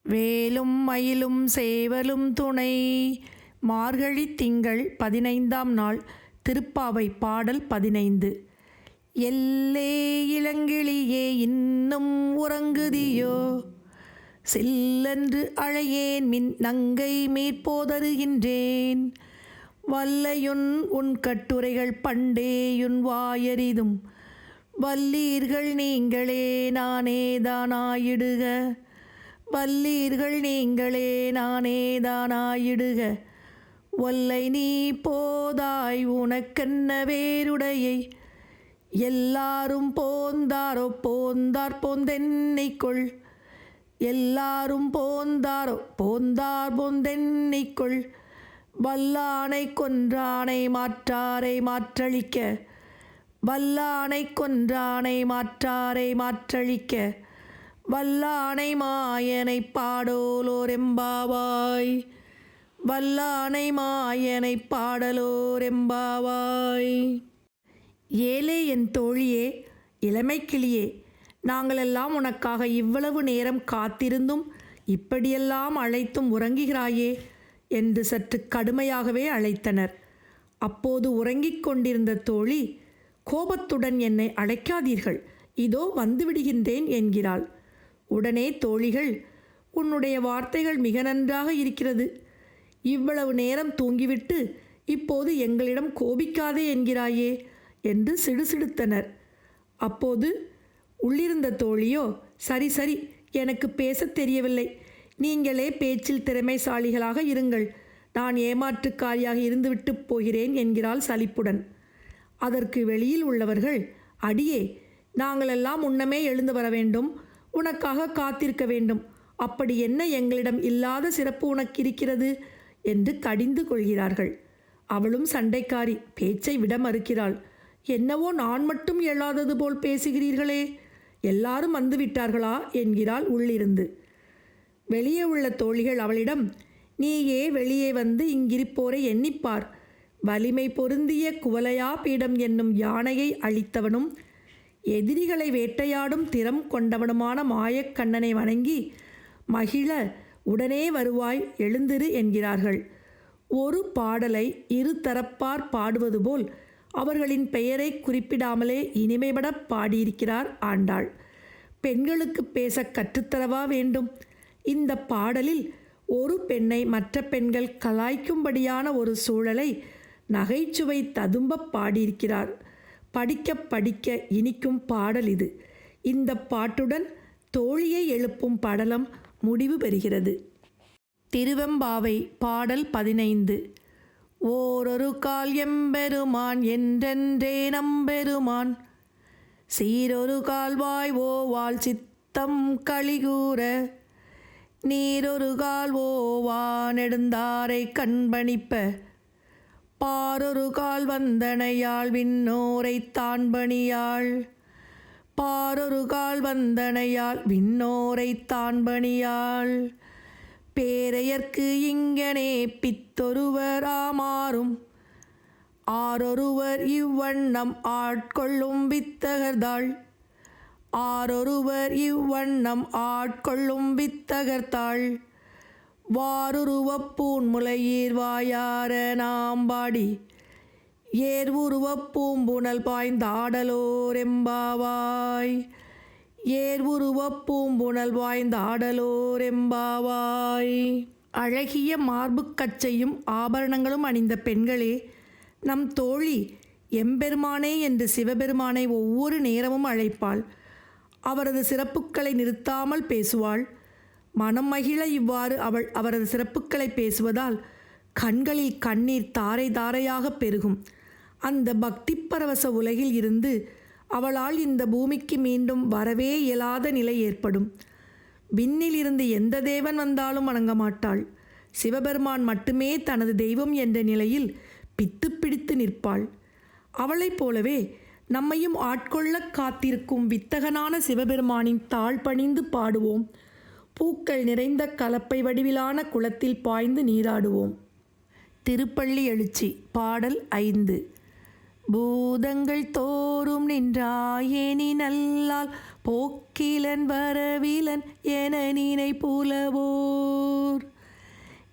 வேலும் மயிலும் சேவலும் துணை. மார்கழி திங்கள் 15ஆம் நாள். திருப்பாவை பாடல் 15. எல்லே இளங்கிளியே இன்னும் உறங்குதியோ, சில்லென்று அழையேன் மின் நங்கை மீட்போதருகின்றேன். வல்லையுன் உன் கட்டுரைகள் பண்டேயுன் வாயறிதும், வல்லீர்கள் நீங்களே நானேதானாயிடுக. வல்லீர்கள் நீங்களே நானேதானாயிடுக. ஒல்லை நீ போதாய் உனக்கென்ன வேறுடையை, எல்லாரும் போந்தாரோ போந்தார் போந்தென்னைக்குள். எல்லாரும் போந்தாரோ போந்தார் போந்தென்னைக்குள். வல்லானை கொன்றானை மாற்றாரை மாற்றளிக்க. வல்லானை கொன்றானை மாற்றாரை மாற்றளிக்க. வல்லானை மாயனை பாடோலோரெம்பாவாய். வல்லானை மாயனை பாடலோரெம்பாவாய். ஏலே என் தோழியே, இளமைக்கிளியே, நாங்களெல்லாம் உனக்காக இவ்வளவு நேரம் காத்திருந்தும் இப்படியெல்லாம் அழைத்தும் உறங்குகிறாயே என்று சற்று கடுமையாகவே அழைத்தனர். அப்போது உறங்கிக் கொண்டிருந்த தோழி கோபத்துடன், என்னை அழைக்காதீர்கள், இதோ வந்துவிடுகின்றேன் என்கிறாள். உடனே தோழிகள், உன்னுடைய வார்த்தைகள் மிக நன்றாக இருக்கிறது. இவ்வளவு நேரம் தூங்கிவிட்டு இப்போது எங்களிடம் கோபிக்காதே என்கிறாயே என்று சிடுசிடுத்தனர். அப்போது உள்ளிருந்த தோழியோ, சரி சரி, எனக்கு பேசத் தெரியவில்லை, நீங்களே பேச்சில் திறமைசாலிகளாக இருங்கள், நான் ஏமாற்றுக்காரியாக இருந்துவிட்டு போகிறேன் என்கிறாள் சலிப்புடன். அதற்கு வெளியில் உள்ளவர்கள், அடியே, நாங்களெல்லாம் முன்னமே எழுந்து வர வேண்டும், உனக்காக காத்திருக்க வேண்டும், அப்படி என்ன எங்களிடம் இல்லாத சிறப்பு உனக்கு இருக்கிறது என்று கடிந்து கொள்கிறார்கள். அவளும் சண்டைக்காரி, பேச்சை விட மறுக்கிறாள். என்னவோ நான் மட்டும் எழாதது போல் பேசுகிறீர்களே, எல்லாரும் வந்துவிட்டார்களா என்கிறாள் உள்ளிருந்து. வெளியே உள்ள தோழிகள் அவளிடம், நீயே வெளியே வந்து இங்கிருப்போரை எண்ணிப்பார், வலிமை பொருந்திய குவலையா பீடம் என்னும் யானையை அழித்தவனும் எதிரிகளை வேட்டையாடும் திறம் கொண்டவனுமான மாயக்கண்ணனை வணங்கி மகிழ உடனே வருவாய், எழுந்திரு என்கிறார்கள். ஒரு பாடலை இரு தரப்பார் பாடுவது போல் அவர்களின் பெயரை குறிப்பிடாமலே இனிமைபட பாடியிருக்கிறார் ஆண்டாள். பெண்களுக்கு பேச கற்றுத்தரவா வேண்டும்? இந்த பாடலில் ஒரு பெண்ணை மற்ற பெண்கள் கலாய்க்கும்படியான ஒரு சூழலை நகைச்சுவை ததும்ப பாடியிருக்கிறார். படிக்க படிக்க இனிக்கும் பாடல் இது. இந்த பாட்டுடன் தோழியை எழுப்பும் படலம் முடிவு பெறுகிறது. திருவெம்பாவை பாடல் 15. ஓரொரு கால் எம்பெருமான் என்றென்றே நம்பெருமான், சீரொரு கால்வாய் ஓவாள் சித்தம் களிகூற, நீரொரு கால் ஓவா நெடுந்தாரை கண்பணிப்ப, பாரொரு கால் வந்தனையாள் விண்ணோரை தான்பணியாள். பாரொரு கால் வந்தனையாள் விண்ணோரை தான்பணியாள். பேரையர்க்கு இங்கனே பித்தொருவர் ஆமாறும், ஆரொருவர் இவ்வண்ணம் ஆட்கொள்ளும் வித்தகர்தாள். ஆரொருவர் இவ்வண்ணம் ஆட்கொள்ளும் வித்தகர்தாள். வாருருவப் பூன்முலையீர் வாயார நாம்பாடி, ஏர்வுருவப் பூம்புணல் பாய்ந்தாடலோரெம்பாவாய். ஏர்வுருவப் பூம்புணல் பாய்ந்தாடலோரெம்பாவாய். அழகிய மார்புக்கச்சையும் ஆபரணங்களும் அணிந்த பெண்களே, நம் தோழி எம்பெருமானே என்று சிவபெருமானை ஒவ்வொரு நேரமும் அழைப்பாள். அவரது சிறப்புக்களை நிறுத்தாமல் பேசுவாள். மனம் மகிழ இவ்வாறு அவள் அவரது சிறப்புக்களை பேசுவதால் கண்களில் கண்ணீர் தாரை தாரையாக பெருகும். அந்த பக்தி பரவச உலகில் இருந்து அவளால் இந்த பூமிக்கு மீண்டும் வரவே இயலாத நிலை ஏற்படும். விண்ணில் இருந்து எந்த தேவன் வந்தாலும் வணங்க மாட்டாள். சிவபெருமான் மட்டுமே தனது தெய்வம் என்ற நிலையில் பித்து பிடித்து நிற்பாள். அவளைப் போலவே நம்மையும் ஆட்கொள்ள காத்திருக்கும் வித்தகனான சிவபெருமானின் தாழ் பணிந்து பாடுவோம். பூக்கள் நிறைந்த கலப்பை வடிவிலான குளத்தில் பாய்ந்து நீராடுவோம். திருப்பள்ளி எழுச்சி பாடல் 5. பூதங்கள் தோறும் நின்றாயே நீ நல்லால் போக்கிலன் வரவிலன் என நினை புலவோர்.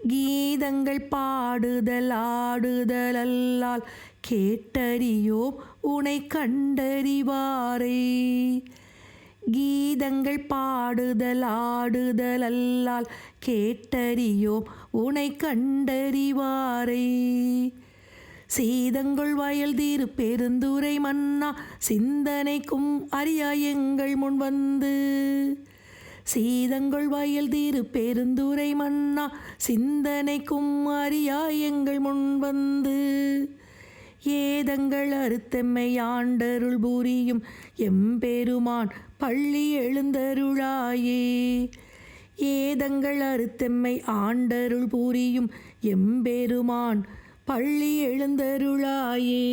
கீதங்கள் பாடுதல் ஆடுதல் அல்லால் கேட்டறியோம் உனை கண்டறிவாரே. கீதங்கள் பாடுதல் ஆடுதல் அல்லால் கேட்டறியோம் உனை கண்டறிவாரே. சீதங்கொள் வயல் தீரு பெருந்துரை மன்னா சிந்தனைக்கும் அறியா எங்கள் முன் வந்து. சீதங்கொள் வயல் தீரு பெருந்துரை மன்னா சிந்தனைக்கும் அறியா எங்கள் முன் வந்து. ஏதங்கள் அறுத்தெம்மை ஆண்டருள் புரியும் எம்பெருமான் பள்ளி எழுந்தருளாயே. ஏதங்கள் அறுத்தெம்மை ஆண்டருள் புரியும் எம்பெருமான் பள்ளி எழுந்தருளாயே.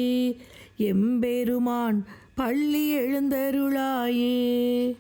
எம்பெருமான் பள்ளி எழுந்தருளாயே.